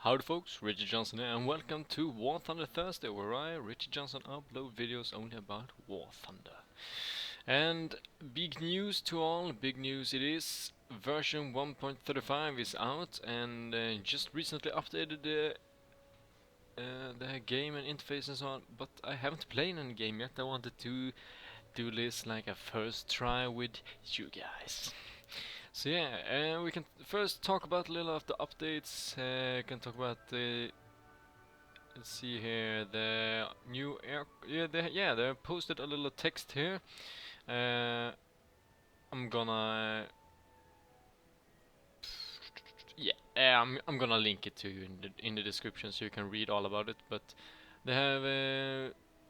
Howdy folks, Richard Johnson here, and welcome to War Thunder Thursday, where I, Richard Johnson, upload videos only about War Thunder. And big news to all, big news it is, version 1.35 is out, and just recently updated the game and interface and so on, but I haven't played any game yet. I wanted to do this like a first try with you guys. So yeah, we can first talk about a little of the updates. Can talk about the, let's see here, the new air. They posted a little text here. Uh, I'm gonna I'm gonna link it to you in the description so you can read all about it. But they have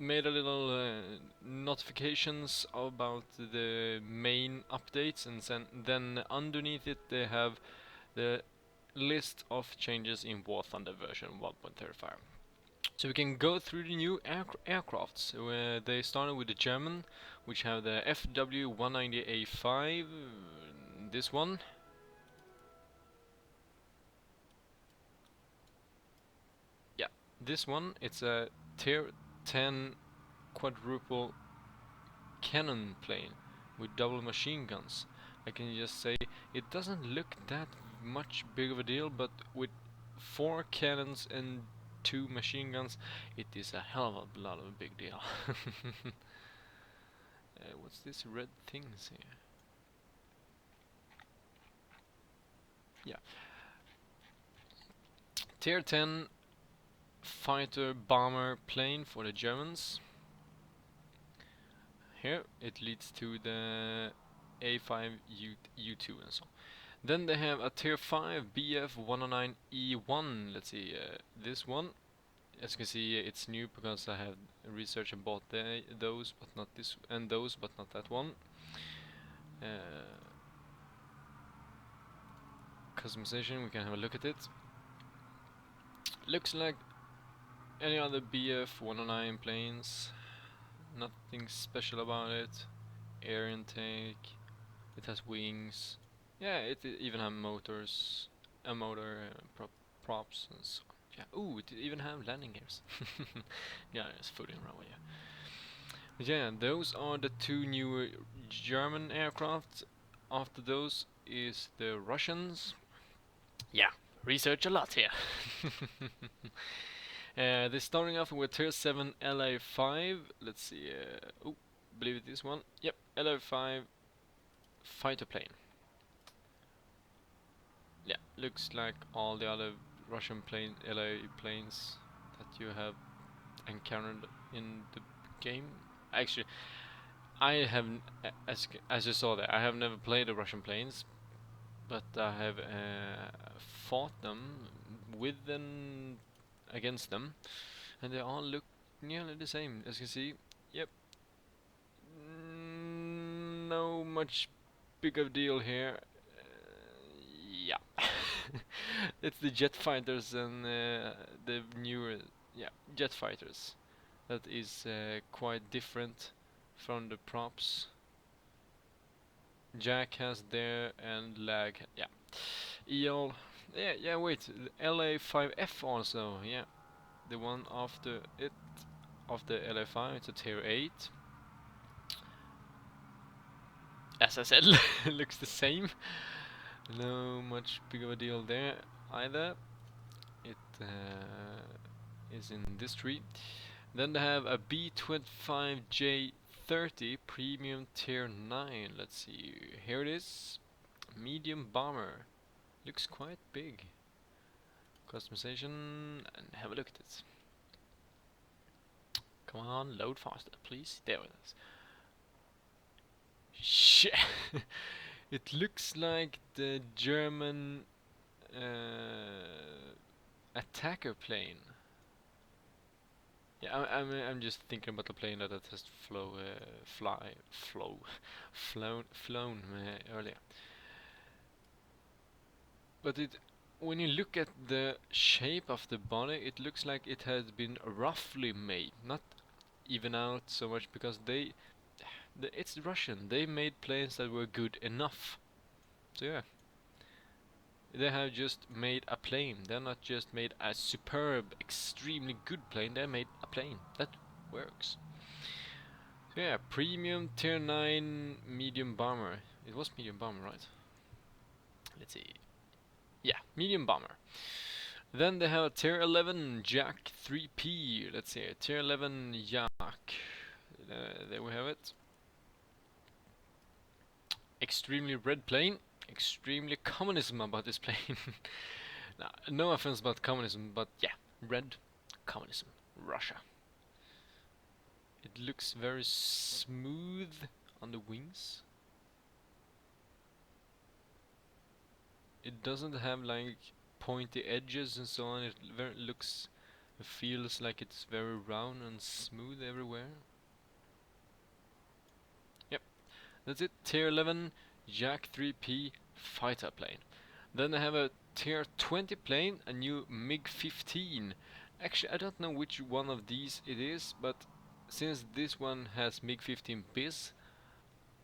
made a little notifications about the main updates, and then underneath it they have the list of changes in War Thunder version 1.35. So we can go through the new aircrafts. They started with the German, which have the FW190A5, this one. Yeah, this one, it's a tier 10 quadruple cannon plane with double machine guns. I can just say it doesn't look that much big of a deal, but with 4 cannons and 2 machine guns, it is a hell of a lot of a big deal. What's this red things here? Yeah, tier 10 fighter bomber plane for the Germans. Here it leads to the A5 U2 and so on. Then they have a tier 5 BF109E1. Let's see, this one. As you can see, it's new because I have researched and bought those, but not this, and those, but not that one. Customization, we can have a look at it. Looks like any other BF109 planes. Nothing special about it. Air intake. It has wings. Yeah, it even has motors, a motor, props, and so on. Yeah. Ooh, it even have landing gears. Yeah, it's fooling around with you. But yeah, those are the 2 newer German aircraft. After those is the Russians. Yeah, research a lot here. They're starting off with Tier 7 LA5. Let's see. Oh, believe it is one. Yep, LA5 fighter plane. Yeah, looks like all the other Russian LA planes that you have encountered in the game. Actually, I have, as you saw there, I have never played the Russian planes, but I have fought them with and against them, and they all look nearly the same. As you can see, yep, no much big of a deal here. Yeah, it's the jet fighters and the newer, yeah, jet fighters. That is quite different from the props. Jack has there and lag, yeah. EL, yeah, wait, LA5F also, yeah. The one after it, of the LA5, it's a tier 8. As I said, looks the same. No much big of a deal there either. It is in this tree. Then they have a B25J30 Premium Tier 9. Let's see, here it is. Medium bomber. Looks quite big. Customization, and have a look at it. Come on, load faster, please. There it is. Shit! It looks like the German attacker plane. Yeah, I'm just thinking about the plane that has flown earlier. But when you look at the shape of the body, it looks like it has been roughly made, not even out so much, because it's Russian. They made planes that were good enough. So yeah, They have just made a plane. They're not just made a superb, extremely good plane. They made a plane that works. So yeah, premium tier 9 medium bomber. It was medium bomber, right? Let's see. Yeah, medium bomber. Then they have a tier 11 Jack 3P. Let's see, tier 11 Jack. There we have it. Extremely red plane. Extremely communism about this plane. Nah, no offense about communism, but yeah, red communism, Russia. It looks very smooth on the wings. It doesn't have like pointy edges and so on. It feels like it's very round and smooth everywhere. Yep, that's it. Tier 11 Jack 3P fighter plane. Then I have a tier 20 plane, a new MiG-15. Actually, I don't know which one of these it is, but since this one has MiG-15 bis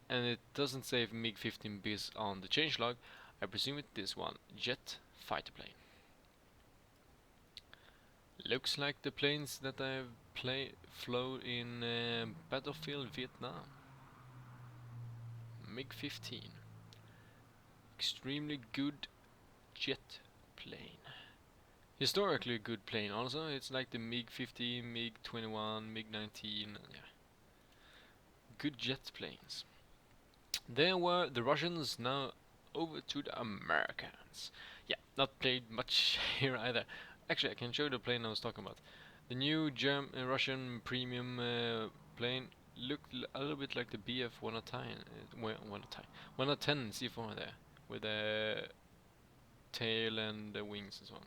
and it doesn't say MiG-15 bis on the changelog, I presume it's this one, jet fighter plane. Looks like the planes that I've flown in Battlefield Vietnam. MiG-15. Extremely good jet plane. Historically a good plane also. It's like the MiG-15, MiG-21, MiG-19. Yeah. Good jet planes. There were the Russians, now over to the Americans. Yeah, not played much here either. Actually, I can show you the plane I was talking about. The new Russian premium plane looked a little bit like the Bf 110 C4 there, with the tail and the wings and so on.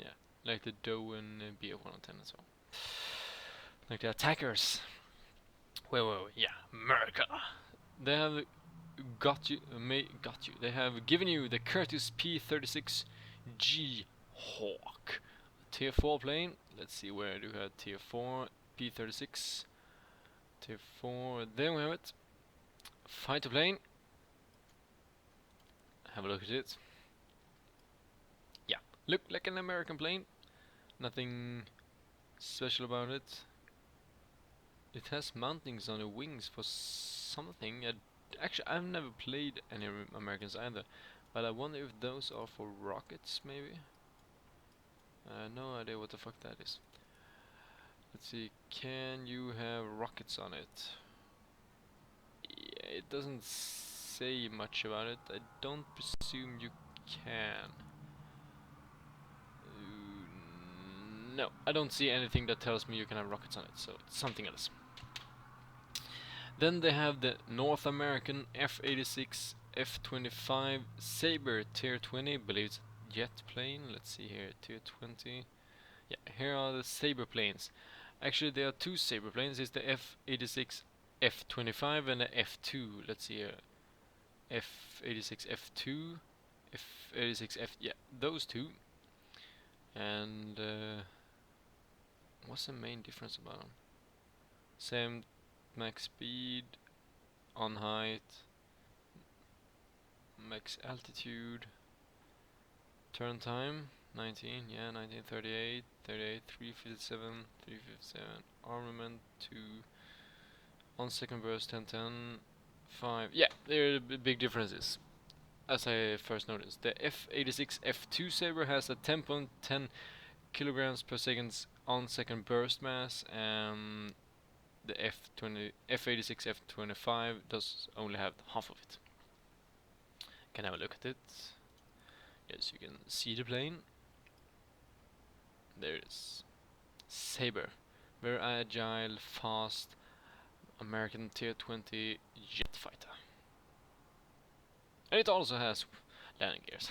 Yeah, like the Doe and Bf 110 and so on. Like the attackers. Wait, yeah, America. They have got you. They have given you the Curtiss P-36G Hawk. Tier 4 plane. Let's see, where do we have tier 4? P-36. Tier 4. There we have it. Fighter plane. Have a look at it. Yeah, look like an American plane. Nothing special about it. It has mountings on the wings for something. Actually, I've never played any Americans either, but I wonder if those are for rockets, maybe? No idea what the fuck that is. Let's see, can you have rockets on it? Yeah, it doesn't say much about it. I don't presume you can. No, I don't see anything that tells me you can have rockets on it, so it's something else. Then they have the North American F-86 F-25 Sabre Tier 20, believe it's a jet plane. Let's see here, Tier 20. Yeah, here are the Sabre planes. Actually, there are two Sabre planes. It's the F-86 F-25 and the F-2. Let's see here, F-86 F-2, F-86 F. Yeah, those two. And what's the main difference about them? Same max speed, on height, max altitude, turn time 19, yeah, 1938, 38, 357, 357, armament 2, on second burst 1010, 5. Yeah, there are big differences. As I first noticed, the F-86 F2 Sabre has a 10.10 kilograms per second on second burst mass, and the F-86 F-25 does only have half of it. Can have a look at it. Yes, you can see the plane. There it is. Sabre. Very agile, fast, American Tier 20 jet fighter. And it also has landing gears.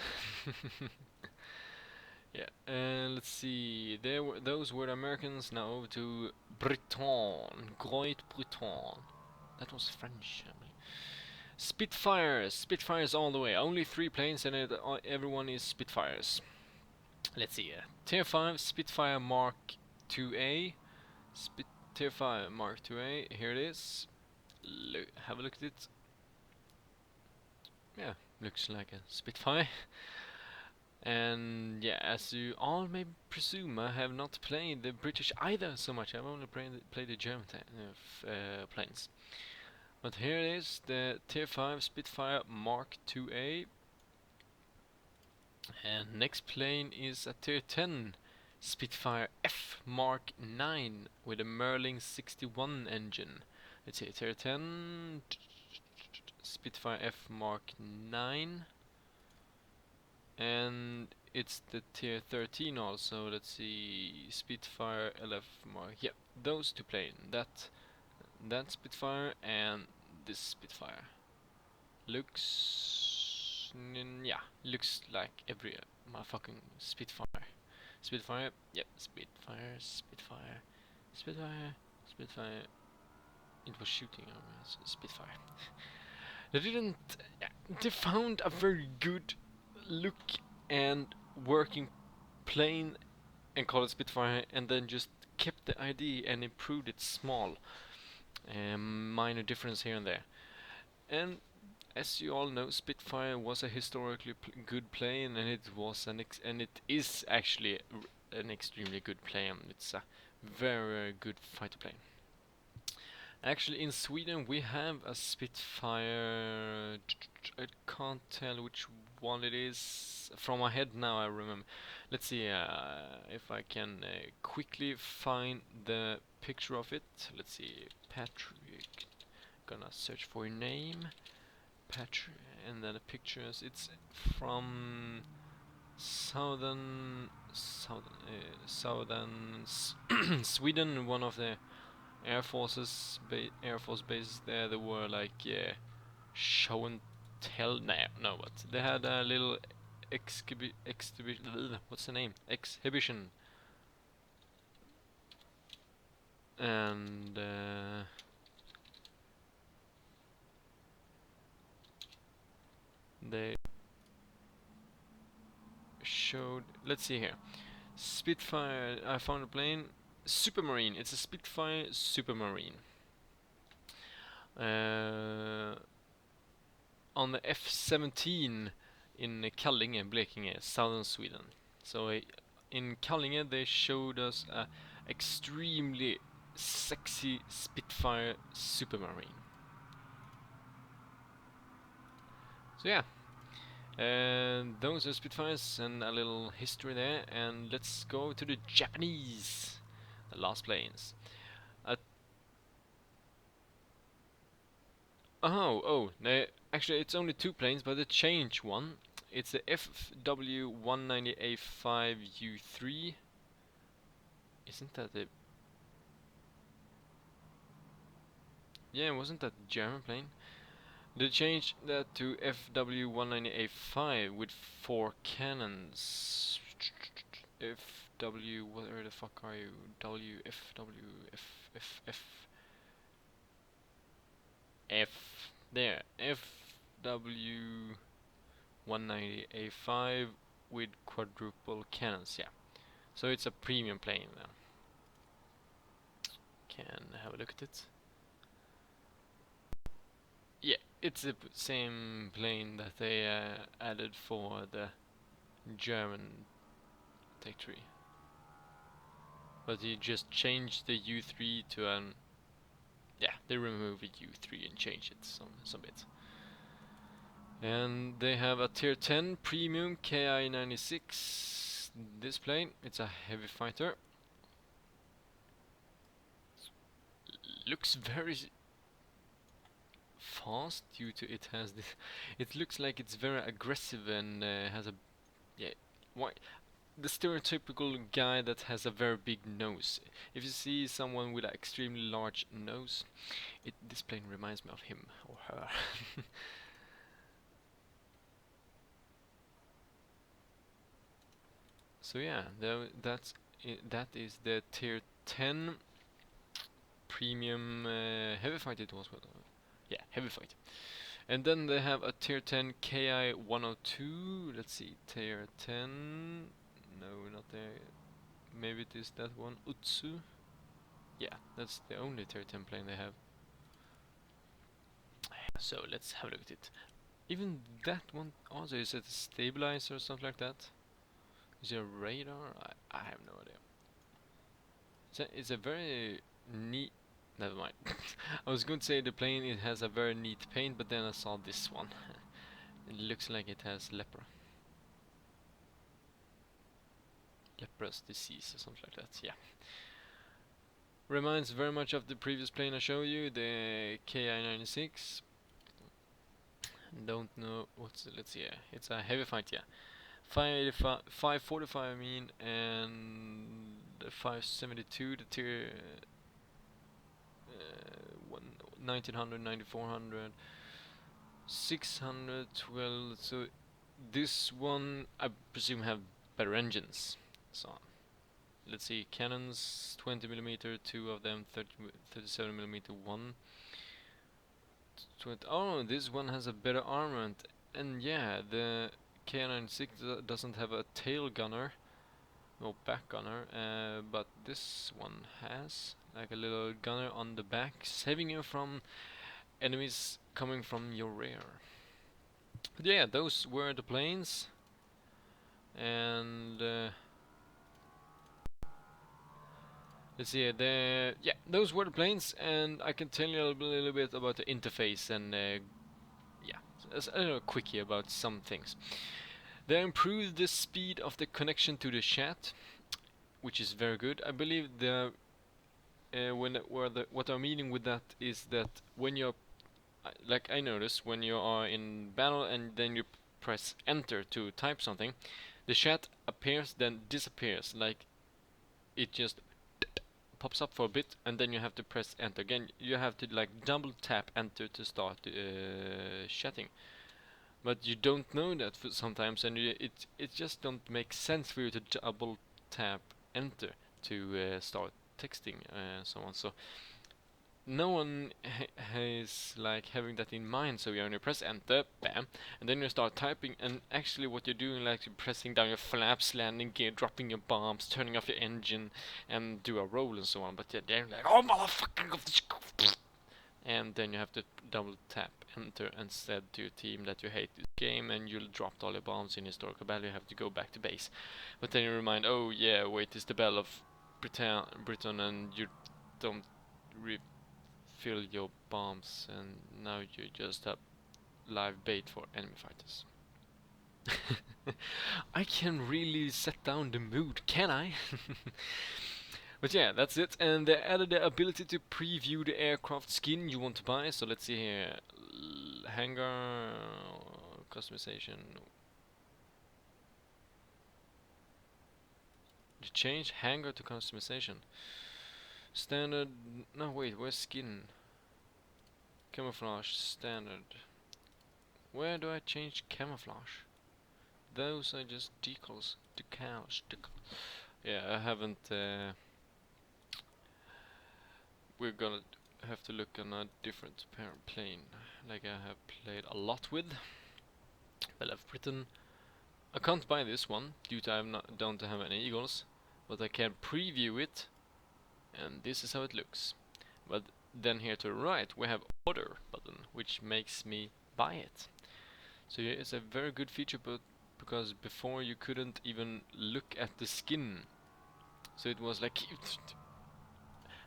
Yeah, and let's see. Those were the Americans. Now over to Britain, Great Britain. That was French, I believe. Spitfires all the way. Only 3 planes, and everyone is Spitfires. Let's see. Tier 5 Spitfire Mark 2A. Tier 5 Mark 2A. Here it is. Have a look at it. Yeah, looks like a Spitfire. And yeah, as you all may presume, I have not played the British either so much. I've only played the German planes. But here it is, the Tier 5 Spitfire Mark 2A. And next plane is a Tier 10 Spitfire F Mark 9 with a Merlin 61 engine. Let's see, Tier 10 Spitfire F Mark 9. And it's the Tier 13 also. Let's see, Spitfire LF Mark. Yeah, those two planes. That Spitfire and this Spitfire. Yeah, looks like every motherfucking Spitfire. Spitfire, yep, Spitfire, Spitfire, Spitfire, Spitfire. It was shooting on Spitfire. They didn't. They found a very good look and working plane and called it Spitfire, and then just kept the ID and improved it small. Minor difference here and there. And as you all know, Spitfire was a historically good plane, and it is actually an extremely good plane. It's a very, very good fighter plane. Actually, in Sweden we have a Spitfire. I can't tell which one it is from my head now. I remember. Let's see if I can quickly find the picture of it. Let's see, Patrick. Gonna search for your name. Patrick, and then the pictures. It's from southern Sweden. One of the Air Force bases there. They were like show and tell. No, but they had a little exhibition. What's the name? Exhibition. And they showed. Let's see here. Spitfire. I found a plane. Supermarine. It's a Spitfire Supermarine. On the F-17 in Kallinge, Blekinge, southern Sweden. So in Kallinge they showed us a extremely sexy Spitfire Supermarine. So yeah, and those are Spitfires and a little history there. And let's go to the Japanese, the last planes. No, actually it's only two planes, but they changed one. It's the FW190A5U3. Isn't that the... Yeah, wasn't that the German plane? They changed that to FW190A5 with 4 cannons. FW, where the fuck are you? F. There. FW190A5 with quadruple cannons, yeah. So it's a premium plane then. Can have a look at it. Yeah, it's the same plane that they added for the German Tech 3. But you just changed the U3 to an... Yeah, they removed the U3 and changed it some bit. And they have a Tier 10 Premium KI-96. This plane, it's a heavy fighter. Looks very fast due to it has this... It looks like it's very aggressive and has a... Yeah, why? The stereotypical guy that has a very big nose. If you see someone with an extremely large nose, this plane reminds me of him or her. So yeah, that is the Tier 10 Premium Heavy Fight. It was yeah, Heavy Fight. And then they have a Tier 10 KI 102. Let's see, Tier 10. No, not there. Maybe it is that one. Utsu. Yeah, that's the only Tier 10 plane they have. So let's have a look at it. Even that one also, is it a stabilizer or something like that? Is it a radar? I have no idea. It's a very neat. Never mind. I was going to say the plane it has a very neat paint, but then I saw this one. It looks like it has leprous disease or something like that. Yeah. Reminds very much of the previous plane I showed you, the KI-96. Don't know what's let's see. Yeah. It's a heavy fight. Yeah. 585, 545 I mean, and the 572, the tier 1900, 9400, 612. So this one I presume have better engines. So let's see, cannons 20 millimeter, two of them 37 millimeter, one. 20. Oh, this one has a better armament, and yeah, the K96 doesn't have a tail gunner. No back gunner, but this one has like a little gunner on the back, saving you from enemies coming from your rear. But yeah, those were the planes, and let's see, those were the planes, and I can tell you a little bit about the interface and yeah, a little quickie about some things. They improved the speed of the connection to the chat, which is very good. I believe the what I'm meaning with that is that when you're like I noticed when you are in battle and then you press enter to type something, the chat appears then disappears. Like it just pops up for a bit and then you have to press enter again. You have to like double tap enter to start chatting. But you don't know that for sometimes, and it just don't make sense for you to double tap enter to start texting and so on. So no one is like having that in mind. So you only press enter, bam, and then you start typing. And actually, what you're doing, like you're pressing down your flaps, landing gear, dropping your bombs, turning off your engine, and do a roll and so on. But they're like, oh motherfucking, and then you have to double tap enter instead to your team that you hate this game, and you'll drop all your bombs in historical battle. You have to go back to base. But then you remind, oh yeah, wait, it's the Battle of Britain, and you don't fill your bombs, and now you just have live bait for enemy fighters. I can really set down the mood, can I? But yeah, that's it. And they added the ability to preview the aircraft skin you want to buy. So let's see here. Hangar customization. You change hangar to customization. Standard. No, wait, where's skin? Camouflage, standard. Where do I change camouflage? Those are just decals. Decals. Yeah, I haven't. We're gonna have to look on a different parent plane, like I have played a lot with. Well, I've written. I can't buy this one due to don't have any eagles, but I can preview it, and this is how it looks. But then here to the right we have order button, which makes me buy it. So yeah, it's a very good feature, but because before you couldn't even look at the skin, so it was like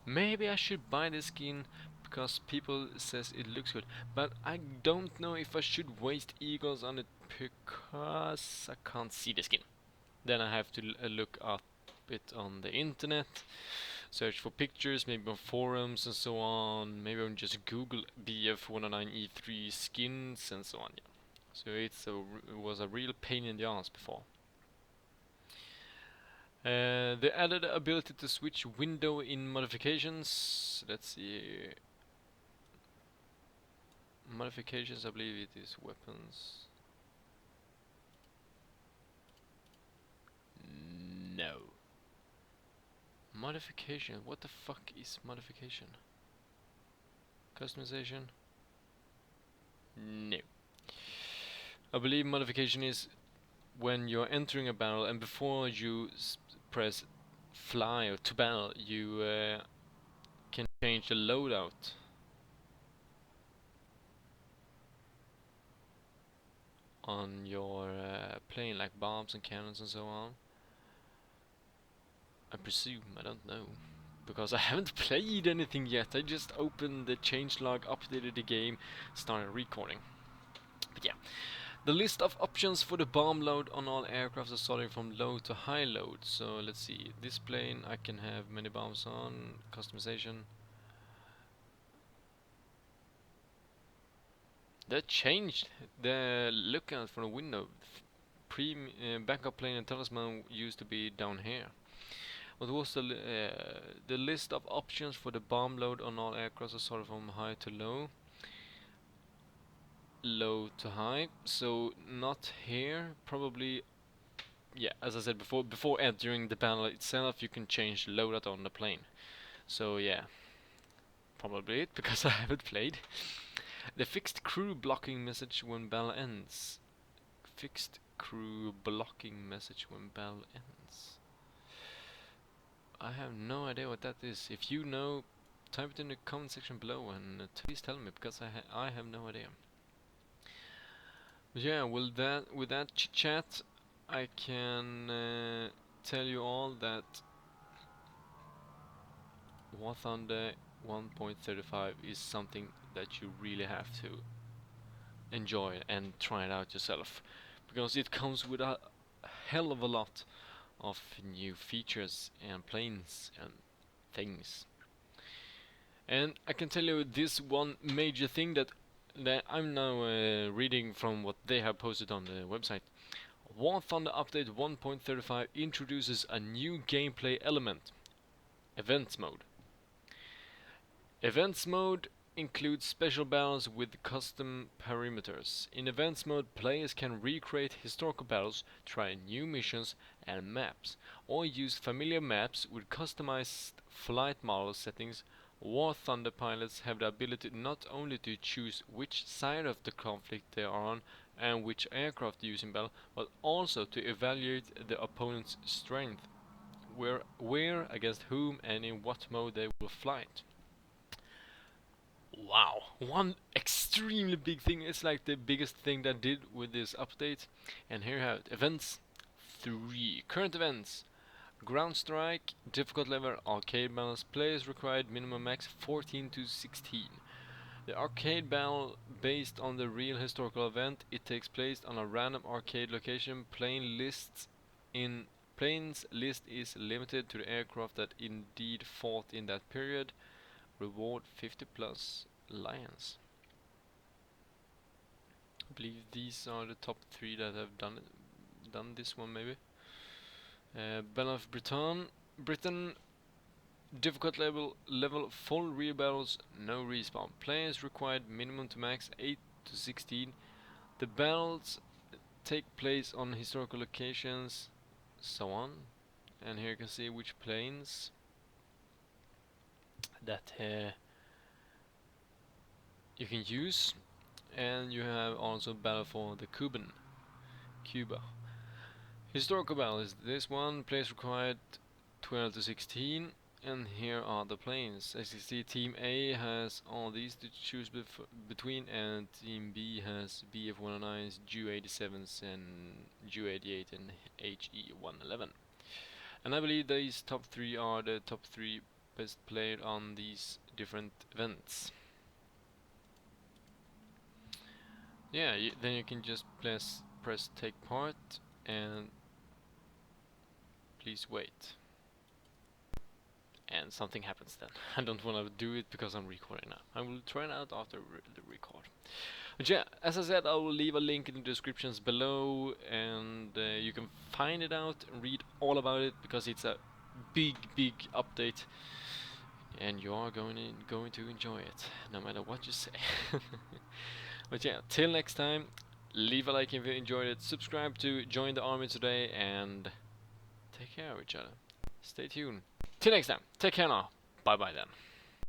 maybe I should buy this skin because people says it looks good, but I don't know if I should waste eagles on it because I can't see the skin. Then I have to look up it on the internet, search for pictures, maybe on forums and so on. Maybe on just Google BF109E3 skins and so on. Yeah. So it was a real pain in the ass before. They added the ability to switch window in modifications. Let's see. Modifications, I believe it is weapons. No. Modification, what the fuck is modification? Customization? No. I believe modification is when you're entering a battle and before you press fly or to battle, you can change the loadout. on your plane, like bombs and cannons and so on. I presume, I don't know, because I haven't played anything yet. I just opened the changelog, updated the game, started recording. But yeah, the list of options for the bomb load on all aircraft is starting from low to high load. So let's see, this plane I can have many bombs on, customization. That changed the lookout from the window. Backup plane and talisman used to be down here. What was the list of options for the bomb load on all aircraft is sort of from high to low, low to high. So not here, probably. Yeah, as I said before entering the battle itself, you can change the loadout on the plane. So yeah, probably it because I haven't played. The fixed crew blocking message when battle ends. Fixed crew blocking message when battle ends. I have no idea what that is. If you know, type it in the comment section below and please tell me, because I have no idea. But yeah, with that chit chat, I can tell you all that War Thunder 1.35 is something that you really have to enjoy and try it out yourself, because it comes with a hell of a lot of new features and planes and things. And I can tell you this one major thing that I'm now reading from what they have posted on the website. War Thunder Update 1.35 introduces a new gameplay element, Events Mode. Events Mode includes special battles with custom perimeters. In Events Mode, players can recreate historical battles, try new missions and maps, or use familiar maps with customized flight model settings. War Thunder pilots have the ability not only to choose which side of the conflict they are on and which aircraft to use in battle, but also to evaluate the opponent's strength, where against whom and in what mode they will fight. Wow, one extremely big thing. It's like the biggest thing that did with this update. And here you have it. Events 3. Current events. Ground strike, difficult level, arcade balance, players required minimum max 14 to 16. The arcade battle based on the real historical event. It takes place on a random arcade location. Planes list is limited to the aircraft that indeed fought in that period. Reward 50 plus lions. I believe these are the top 3 that have done this one, maybe. Battle of Britain, difficult level full real battles, no respawn. Players required minimum to max 8 to 16. The battles take place on historical locations, so on. And here you can see which planes that you can use. And you have also battle for the Cuba. Historical battle is this one. Players required 12 to 16. And here are the planes. As you see, Team A has all these to choose between, and Team B has BF-109s, Ju-87s, and Ju-88 and HE-111. And I believe these top 3 are the top 3 best played on these different events. Yeah, then you can just press take part and please wait. And something happens then. I don't want to do it because I'm recording now. I will try it out after the record. But yeah, as I said, I will leave a link in the descriptions below, and you can find it out and read all about it, because it's a big update, and you are going to enjoy it, no matter what you say. But yeah, till next time, leave a like if you enjoyed it, subscribe to join the army today, and take care of each other. Stay tuned. Till next time, take care now. Bye bye then.